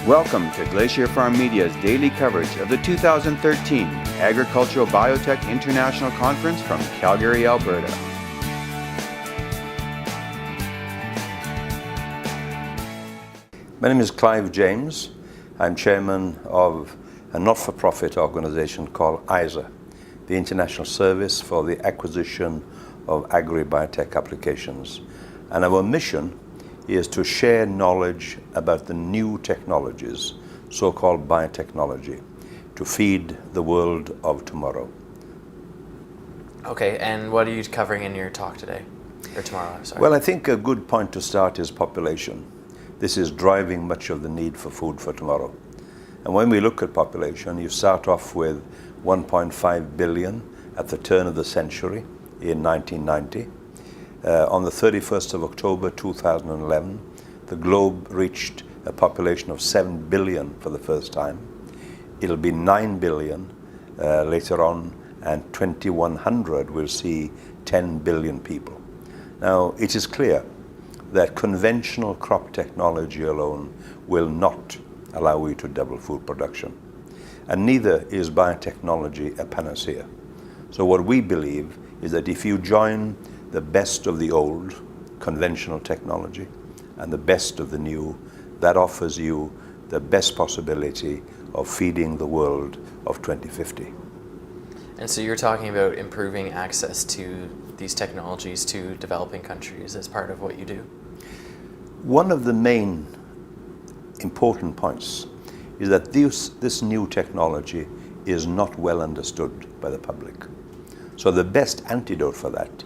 Welcome to Glacier Farm Media's daily coverage of the 2013 Agricultural Biotech International Conference from Calgary, Alberta. My name is Clive James. I'm chairman of a not-for-profit organization called ISA, the International Service for the Acquisition of Agri-Biotech Applications. And our mission is to share knowledge about the new technologies, so-called biotechnology, to feed the world of tomorrow. Okay, and what are you covering in your talk today? Or tomorrow, sorry. Well, I think a good point to start is population. This is driving much of the need for food for tomorrow. And when we look at population, you start off with 1.5 billion at the turn of the century in 1990. On the 31st of October 2011, the globe reached a population of 7 billion for the first time. It'll be 9 billion later on, and 2100 will see 10 billion people. Now, it is clear that conventional crop technology alone will not allow you to double food production. And neither is biotechnology a panacea. So what we believe is that if you join the best of the old conventional technology and the best of the new, that offers you the best possibility of feeding the world of 2050. And so you're talking about improving access to these technologies to developing countries as part of what you do? One of the main important points is that this new technology is not well understood by the public. So the best antidote for that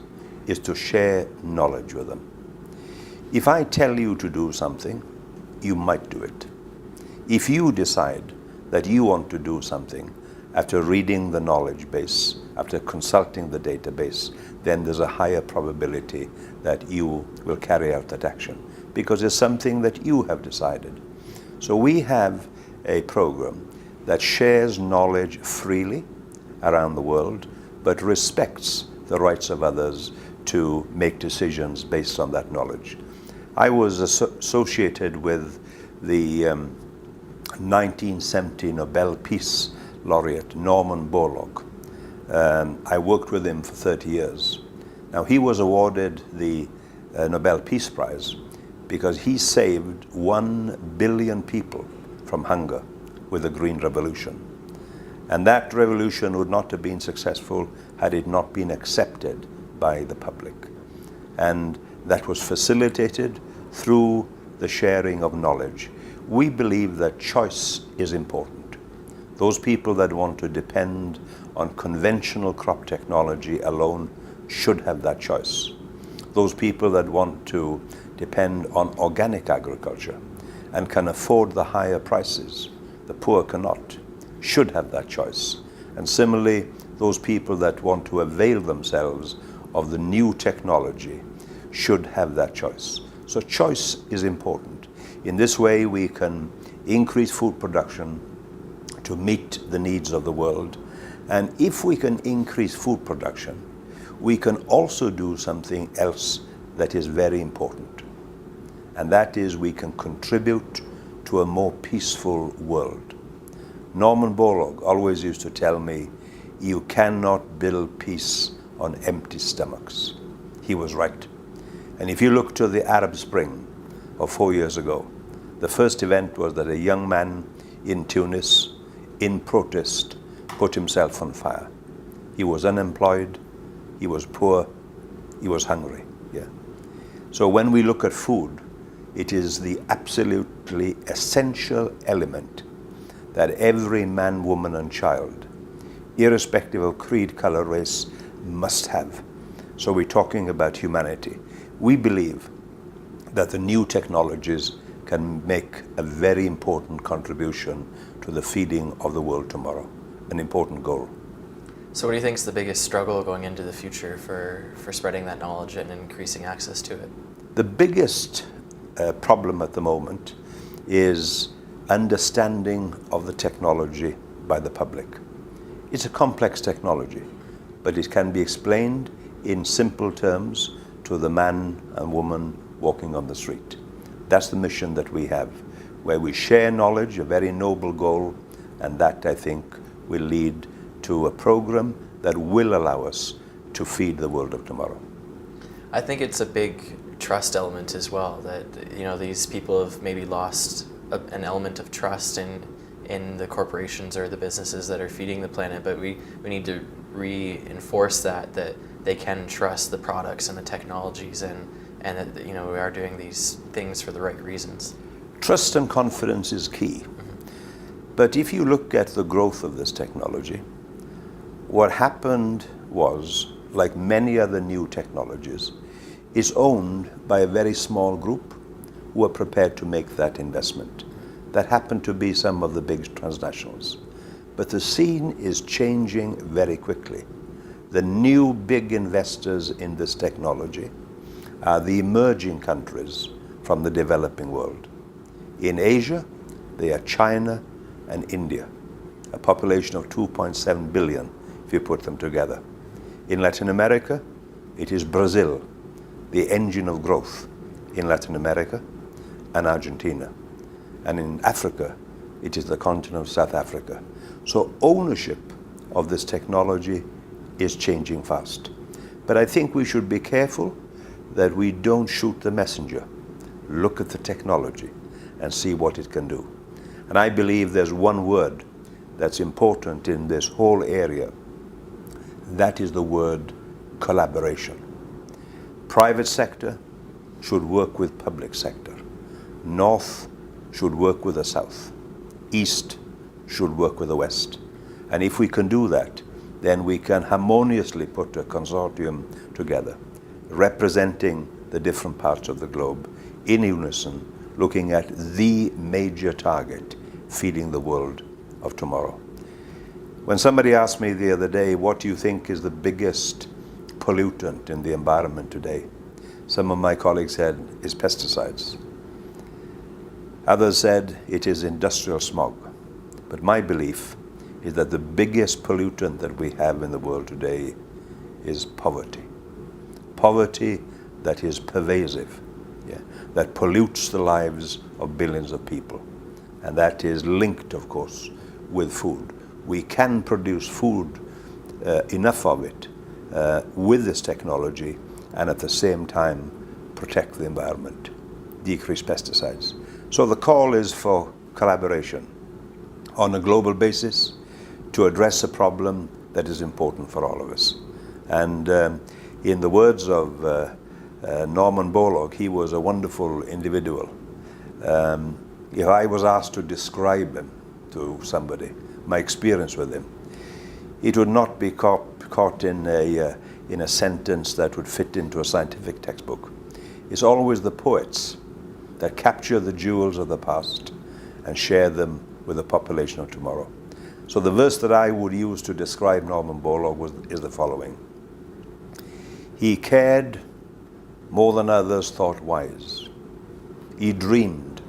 is to share knowledge with them. If I tell you to do something, you might do it. If you decide that you want to do something after reading the knowledge base, after consulting the database, then there's a higher probability that you will carry out that action because it's something that you have decided. So we have a program that shares knowledge freely around the world, but respects the rights of others to make decisions based on that knowledge. I was associated with the 1970 Nobel Peace Laureate, Norman Borlaug. I worked with him for 30 years. Now, he was awarded the Nobel Peace Prize because he saved 1 billion people from hunger with the Green Revolution. And that revolution would not have been successful had it not been accepted by the public. And that was facilitated through the sharing of knowledge. We believe that choice is important. Those people that want to depend on conventional crop technology alone should have that choice. Those people that want to depend on organic agriculture and can afford the higher prices, the poor cannot, should have that choice. And similarly, those people that want to avail themselves of the new technology should have that choice. So choice is important. In this way, we can increase food production to meet the needs of the world. And if we can increase food production, we can also do something else that is very important. And that is we can contribute to a more peaceful world. Norman Borlaug always used to tell me, you cannot build peace on empty stomachs. He was right. And if you look to the Arab Spring of 4 years ago, the first event was that a young man in Tunis, in protest, put himself on fire. He was unemployed, he was poor, he was hungry. Yeah. So when we look at food, it is the absolutely essential element that every man, woman, and child, irrespective of creed, color, race, must have. So we're talking about humanity. We believe that the new technologies can make a very important contribution to the feeding of the world tomorrow, an important goal. So what do you think is the biggest struggle going into the future for spreading that knowledge and increasing access to it? The biggest problem at the moment is understanding of the technology by the public. It's a complex technology, but it can be explained in simple terms to the man and woman walking on the street. That's the mission that we have, where we share knowledge, a very noble goal, and that, I think, will lead to a program that will allow us to feed the world of tomorrow. I think it's a big trust element as well, that these people have maybe lost an element of trust in the corporations or the businesses that are feeding the planet, but we need to reinforce that they can trust the products and the technologies, and that we are doing these things for the right reasons. Trust and confidence is key. But if you look at the growth of this technology, what happened was, like many other new technologies, is owned by a very small group who are prepared to make that investment. That happen to be some of the big transnationals. But the scene is changing very quickly. The new big investors in this technology are the emerging countries from the developing world. In Asia, they are China and India, a population of 2.7 billion if you put them together. In Latin America, it is Brazil, the engine of growth in Latin America, and Argentina. And in Africa, it is the continent of South Africa. So ownership of this technology is changing fast. But I think we should be careful that we don't shoot the messenger. Look at the technology and see what it can do. And I believe there's one word that's important in this whole area. That is the word collaboration. Private sector should work with public sector. North should work with the South. East should work with the West. And if we can do that, then we can harmoniously put a consortium together, representing the different parts of the globe in unison, looking at the major target, feeding the world of tomorrow. When somebody asked me the other day, what do you think is the biggest pollutant in the environment today? Some of my colleagues said, it's pesticides. Others said, it is industrial smog. But my belief is that the biggest pollutant that we have in the world today is poverty. Poverty that is pervasive, that pollutes the lives of billions of people. And that is linked, of course, with food. We can produce food, enough of it, with this technology, and at the same time protect the environment, decrease pesticides. So the call is for collaboration on a global basis to address a problem that is important for all of us. And in the words of Norman Borlaug, he was a wonderful individual. If I was asked to describe him to somebody, my experience with him, it would not be caught in a sentence that would fit into a scientific textbook. It's always the poets that capture the jewels of the past and share them with the population of tomorrow. So the verse that I would use to describe Norman Borlaug is the following. He cared more than others thought wise. He dreamed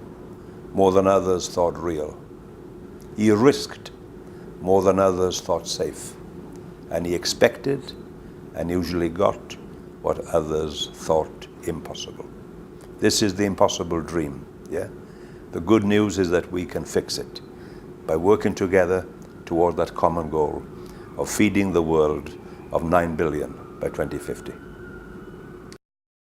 more than others thought real. He risked more than others thought safe. And he expected and usually got what others thought impossible. This is the impossible dream, The good news is that we can fix it by working together toward that common goal of feeding the world of 9 billion by 2050.